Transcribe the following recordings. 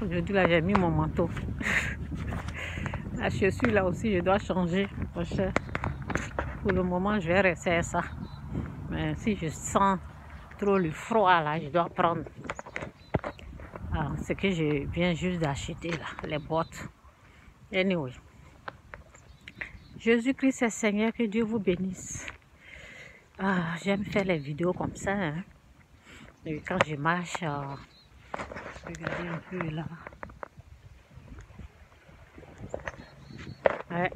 Aujourd'hui, là, j'ai mis mon manteau. La chaussure, là aussi, je dois changer. Pour le moment, je vais rester à ça. Mais si je sens trop le froid, là, je dois prendre ce que je viens juste d'acheter, là, les bottes. Anyway. Jésus-Christ est Seigneur, que Dieu vous bénisse. J'aime faire les vidéos comme ça. Hein. Et quand je marche, regardez un peu là. Ouais.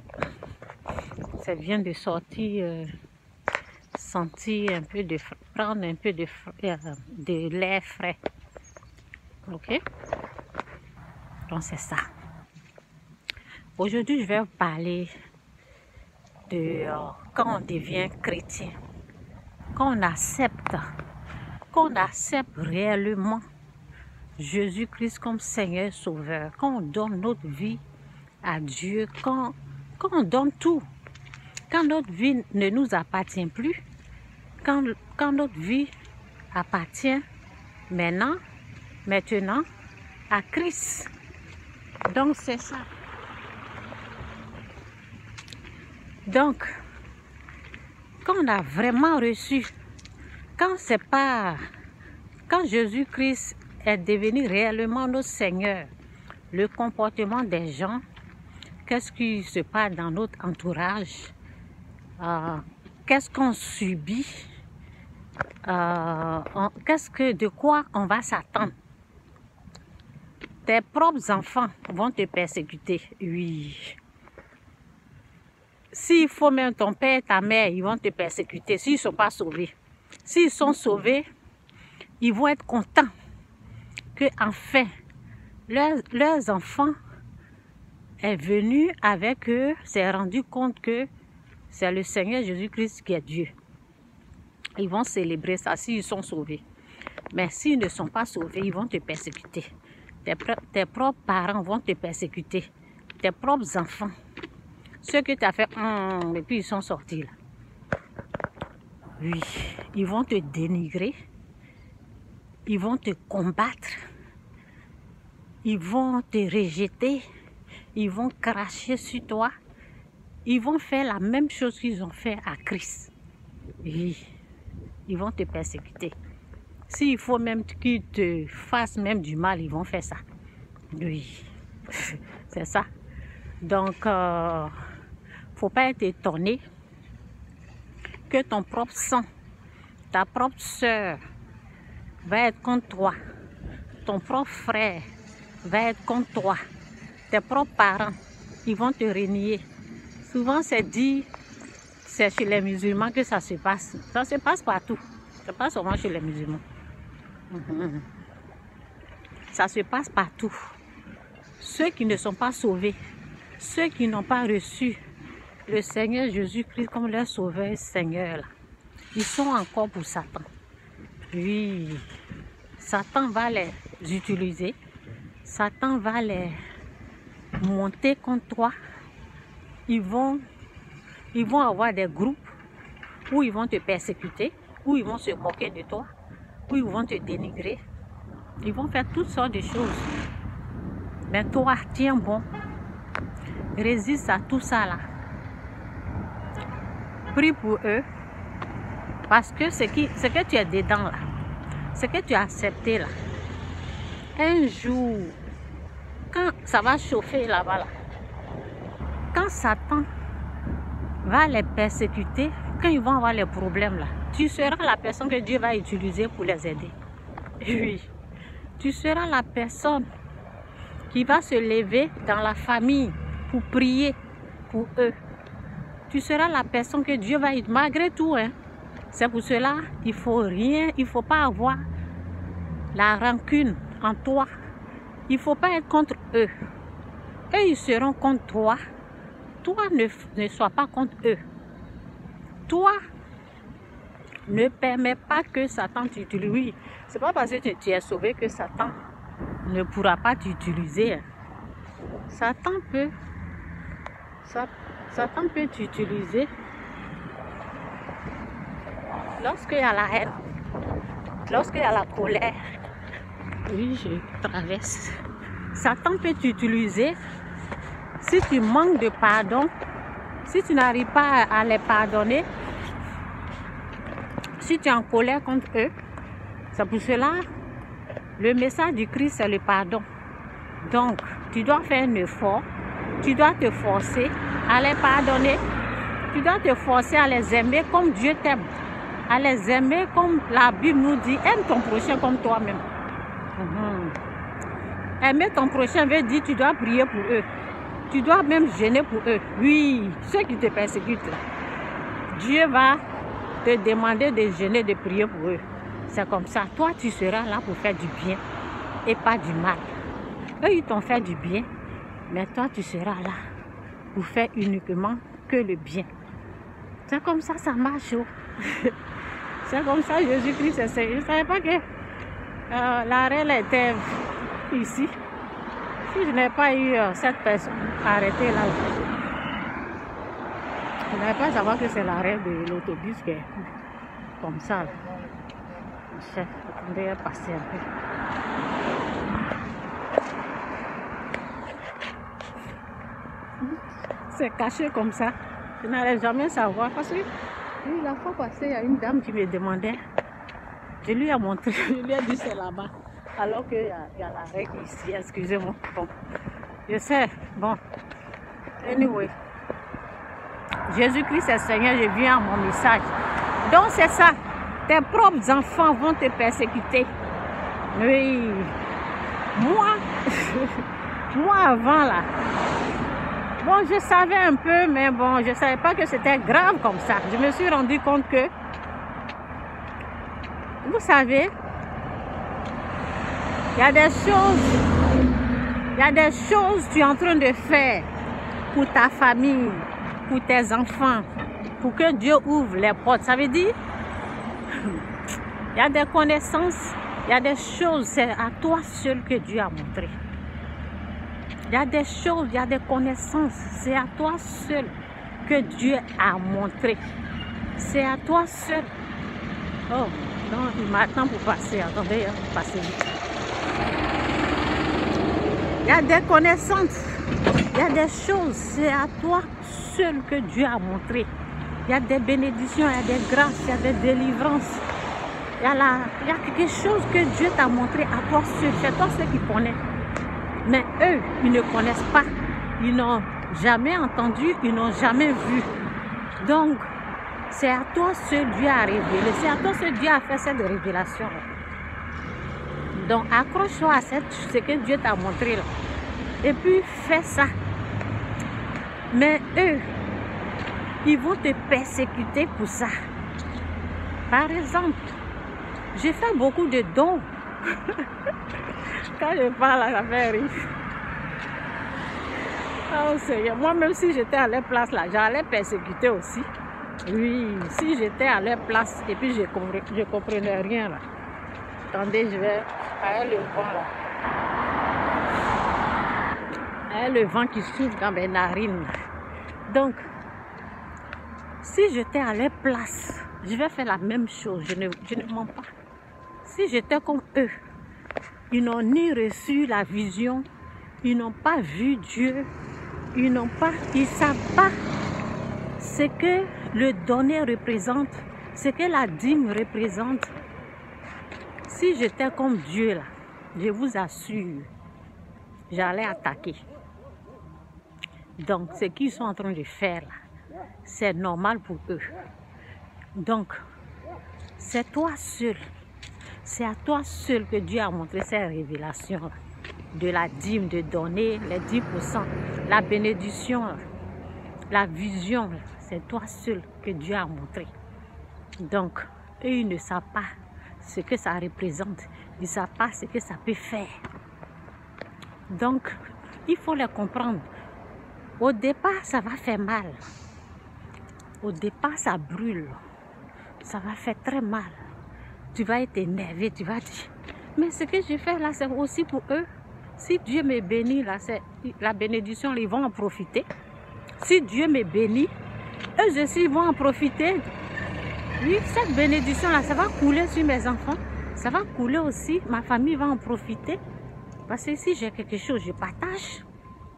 Ça vient de sortir, sentir un peu de, prendre un peu de l'air frais. Ok? Donc c'est ça. Aujourd'hui, je vais vous parler de quand on devient chrétien, quand on accepte réellement Jésus-Christ comme Seigneur et Sauveur, quand on donne notre vie à Dieu, quand on donne tout, quand notre vie ne nous appartient plus, quand notre vie appartient maintenant à Christ. Donc c'est ça. Donc, quand on a vraiment reçu, quand Jésus-Christ est devenu réellement notre Seigneur, le comportement des gens, qu'est-ce qui se passe dans notre entourage, qu'est-ce qu'on subit, de quoi on va s'attendre. Tes propres enfants vont te persécuter, oui. S'il faut même ton père et ta mère, ils vont te persécuter s'ils ne sont pas sauvés. S'ils sont sauvés, ils vont être contents que enfin leurs enfants est venu avec eux, s'est rendu compte que c'est le Seigneur Jésus-Christ qui est Dieu. Ils vont célébrer ça s'ils sont sauvés. Mais s'ils ne sont pas sauvés, ils vont te persécuter. Tes propres parents vont te persécuter. Tes propres enfants. Ceux que tu as fait, et puis ils sont sortis là. Oui, ils vont te dénigrer. Ils vont te combattre. Ils vont te rejeter. Ils vont cracher sur toi. Ils vont faire la même chose qu'ils ont fait à Christ. Oui, ils vont te persécuter. S'il faut même qu'ils te fassent même du mal, ils vont faire ça. Oui, c'est ça. Donc, faut pas être étonné que ton propre sang, ta propre soeur va être contre toi. Ton propre frère va être contre toi. Tes propres parents, ils vont te renier. Souvent, c'est dit, c'est chez les musulmans que ça se passe. Ça se passe partout. C'est pas seulement chez les musulmans. Ça se passe partout. Ceux qui ne sont pas sauvés, ceux qui n'ont pas reçu le Seigneur Jésus-Christ comme leur sauveur et Seigneur, là, ils sont encore pour Satan. Oui, Satan va les utiliser. Satan va les monter contre toi. Ils vont avoir des groupes où ils vont te persécuter, où ils vont se moquer de toi, où ils vont te dénigrer. Ils vont faire toutes sortes de choses. Mais toi, tiens bon. Résiste à tout ça là. Prie pour eux. Parce que ce que tu es dedans là, ce que tu as accepté là, un jour, quand ça va chauffer là-bas là, quand Satan va les persécuter, quand ils vont avoir les problèmes là, tu seras la personne que Dieu va utiliser pour les aider. Oui. Tu seras la personne qui va se lever dans la famille pour prier pour eux. Tu seras la personne que Dieu va aider, malgré tout. Hein. C'est pour cela qu'il ne faut pas avoir la rancune en toi. Il ne faut pas être contre eux. Eux, ils seront contre toi. Toi, ne sois pas contre eux. Toi, ne permets pas que Satan t'utilise. Oui, c'est pas parce que tu es sauvé que Satan ne pourra pas t'utiliser. Satan peut t'utiliser lorsqu'il y a la haine, lorsqu'il y a la colère. Oui, je traverse. Satan peut t'utiliser si tu manques de pardon, si tu n'arrives pas à les pardonner, si tu es en colère contre eux. C'est pour cela, le message du Christ, c'est le pardon. Donc, tu dois faire un effort, tu dois te forcer à les pardonner, tu dois te forcer à les aimer comme Dieu t'aime, à les aimer comme la Bible nous dit, aime ton prochain comme toi-même. Aimer ton prochain veut dire tu dois prier pour eux, tu dois même jeûner pour eux. Oui, ceux qui te persécutent, Dieu va te demander de jeûner, de prier pour eux. C'est comme ça, toi tu seras là pour faire du bien et pas du mal. Eux ils t'ont fait du bien, mais toi tu seras là pour faire uniquement que le bien. C'est comme ça, ça marche. C'est comme ça, Jésus-Christ essaie. Je ne savais pas que la reine était ici. Si je n'ai pas eu cette personne arrêtée là, je n'avais pas savoir que c'est l'arrêt de l'autobus qui est comme ça. Chef, attendez, passer un peu. C'est caché comme ça. Je n'allais jamais savoir parce que la fois passée, il y a une dame qui me demandait. Je lui ai montré, je lui ai dit c'est là-bas. Alors qu'il y a l'arrêt ici, excusez-moi. Bon, je sais, bon. Anyway, Jésus-Christ est Seigneur, je viens à mon message. Donc c'est ça, tes propres enfants vont te persécuter. Oui, moi avant là, bon je savais un peu, mais bon, je ne savais pas que c'était grave comme ça. Je me suis rendu compte que, vous savez, il y a des choses que tu es en train de faire pour ta famille, pour tes enfants, pour que Dieu ouvre les portes. Ça veut dire, il y a des connaissances, il y a des choses, c'est à toi seul que Dieu a montré. Il y a des choses, il y a des connaissances, c'est à toi seul que Dieu a montré. C'est à toi seul. Oh, non, il m'attend pour passer. Attendez, passez vite. Il y a des connaissances, il y a des choses, c'est à toi seul que Dieu a montré. Il y a des bénédictions, il y a des grâces, il y a des délivrances. Il y a quelque chose que Dieu t'a montré à toi seul. C'est toi seul qui connais. Mais eux, ils ne connaissent pas. Ils n'ont jamais entendu, ils n'ont jamais vu. Donc, c'est à toi seul Dieu a révélé. C'est à toi seul Dieu a fait cette révélation. Donc, accroche-toi à ce que Dieu t'a montré là. Et puis, fais ça. Mais eux, ils vont te persécuter pour ça. Par exemple, j'ai fait beaucoup de dons. Quand je parle, ça fait rire. Oh Seigneur, moi-même si j'étais à leur place là, j'allais persécuter aussi. Oui, si j'étais à leur place et puis je comprenais rien là. Attendez, je vais avec le vent là. Avec le vent qui souffle dans mes narines. Donc, si j'étais à leur place, je vais faire la même chose. Je ne mens pas. Si j'étais comme eux, ils n'ont ni reçu la vision, ils n'ont pas vu Dieu, ils ne savent pas ce que le donner représente, ce que la dîme représente. Si j'étais comme Dieu là, je vous assure, j'allais attaquer. Donc, ce qu'ils sont en train de faire là, c'est normal pour eux. Donc, c'est toi seul. C'est à toi seul que Dieu a montré ces révélations de la dîme, de donner les 10%, la bénédiction, la vision. C'est toi seul que Dieu a montré. Donc, eux, ils ne savent pas ce que ça représente. Ils ne savent pas ce que ça peut faire. Donc, il faut les comprendre. Au départ, ça va faire mal. Au départ, ça brûle. Ça va faire très mal. Tu vas être énervé, tu vas dire, mais ce que je fais là, c'est aussi pour eux. Si Dieu me bénit, là, c'est la bénédiction, ils vont en profiter. Si Dieu me bénit, eux aussi vont en profiter. Oui, cette bénédiction-là, ça va couler sur mes enfants. Ça va couler aussi, ma famille va en profiter. Parce que si j'ai quelque chose, je partage.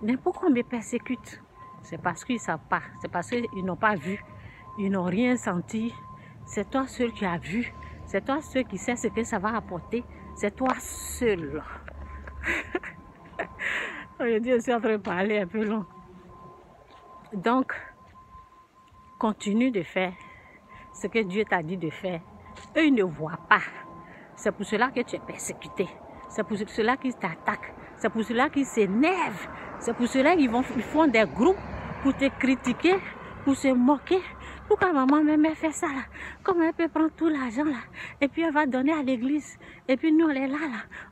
Mais pourquoi on me persécute? C'est parce qu'ils ne savent pas. C'est parce qu'ils n'ont pas vu. Ils n'ont rien senti. C'est toi seul qui as vu. C'est toi seul qui sais ce que ça va apporter. C'est toi seul. Aujourd'hui, je suis en train de parler un peu long. Donc, continue de faire ce que Dieu t'a dit de faire. Eux, ils ne voient pas. C'est pour cela que tu es persécuté. C'est pour cela qu'ils t'attaquent. C'est pour cela qu'ils s'énervent. C'est pour cela qu'ils font des groupes pour te critiquer, pour se moquer. Pourquoi maman même elle fait ça là? Comment elle peut prendre tout l'argent là? Et puis elle va donner à l'église. Et puis nous, on est là.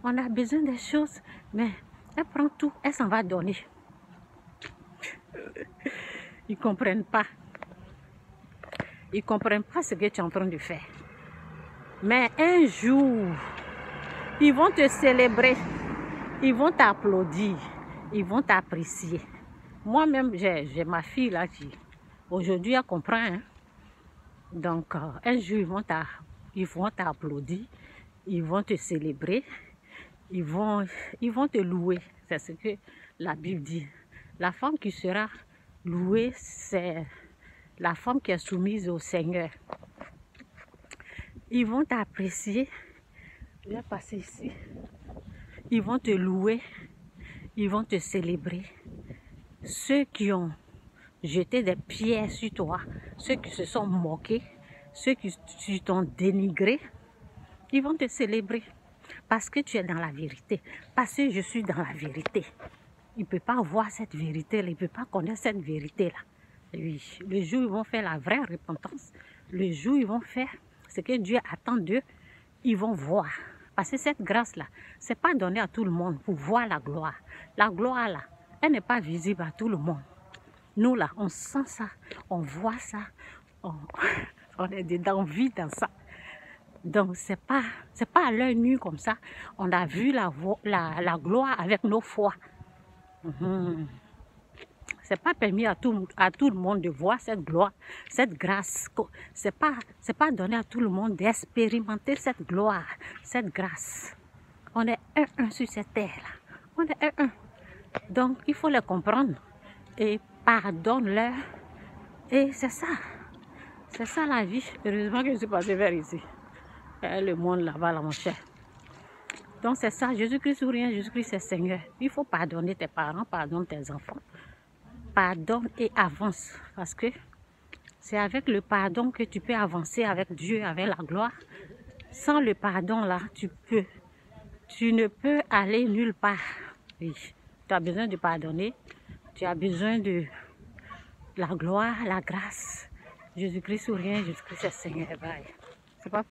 On a besoin des choses. Mais elle prend tout. Elle s'en va donner. Ils ne comprennent pas. Ils ne comprennent pas ce que tu es en train de faire. Mais un jour, ils vont te célébrer. Ils vont t'applaudir. Ils vont t'apprécier. Moi-même, j'ai ma fille là qui, aujourd'hui, elle comprend. Hein? Donc, un jour, ils vont t'applaudir. Ils vont te célébrer. Ils vont te louer. C'est ce que la Bible dit. La femme qui sera louée, c'est la femme qui est soumise au Seigneur. Ils vont t'apprécier. Je vais passer ici. Ils vont te louer. Ils vont te célébrer. Ceux qui ont jeté des pierres sur toi, ceux qui se sont moqués, ceux qui t'ont dénigré, ils vont te célébrer. Parce que tu es dans la vérité. Parce que je suis dans la vérité. Il ne peut pas voir cette vérité-là. Il ne peut pas connaître cette vérité-là. Oui, le jour où ils vont faire la vraie repentance, le jour où ils vont faire ce que Dieu attend d'eux, ils vont voir. Parce que cette grâce-là, ce n'est pas donné à tout le monde pour voir la gloire. La gloire, là, elle n'est pas visible à tout le monde. Nous, là, on sent ça, on voit ça, on est dedans, on vit dans ça. Donc, c'est pas à l'œil nu comme ça. On a vu la gloire avec nos foi. C'est pas permis à tout le monde de voir cette gloire, cette grâce. C'est pas donné à tout le monde d'expérimenter cette gloire, cette grâce. On est un sur cette terre-là. On est un. Donc, il faut les comprendre. Et pardonne-leur. Et c'est ça. C'est ça la vie. Heureusement que je suis passée vers ici. Le monde là-bas, là, mon cher. Donc, c'est ça. Jésus-Christ ou rien, Jésus-Christ, c'est Seigneur. Il faut pardonner tes parents, pardonne tes enfants. Pardonne et avance. Parce que c'est avec le pardon que tu peux avancer avec Dieu, avec la gloire. Sans le pardon, là, tu ne peux aller nulle part. Oui. Tu as besoin de pardonner. Tu as besoin de la gloire, la grâce. Jésus-Christ ou rien, Jésus-Christ est Seigneur. Bye. C'est pas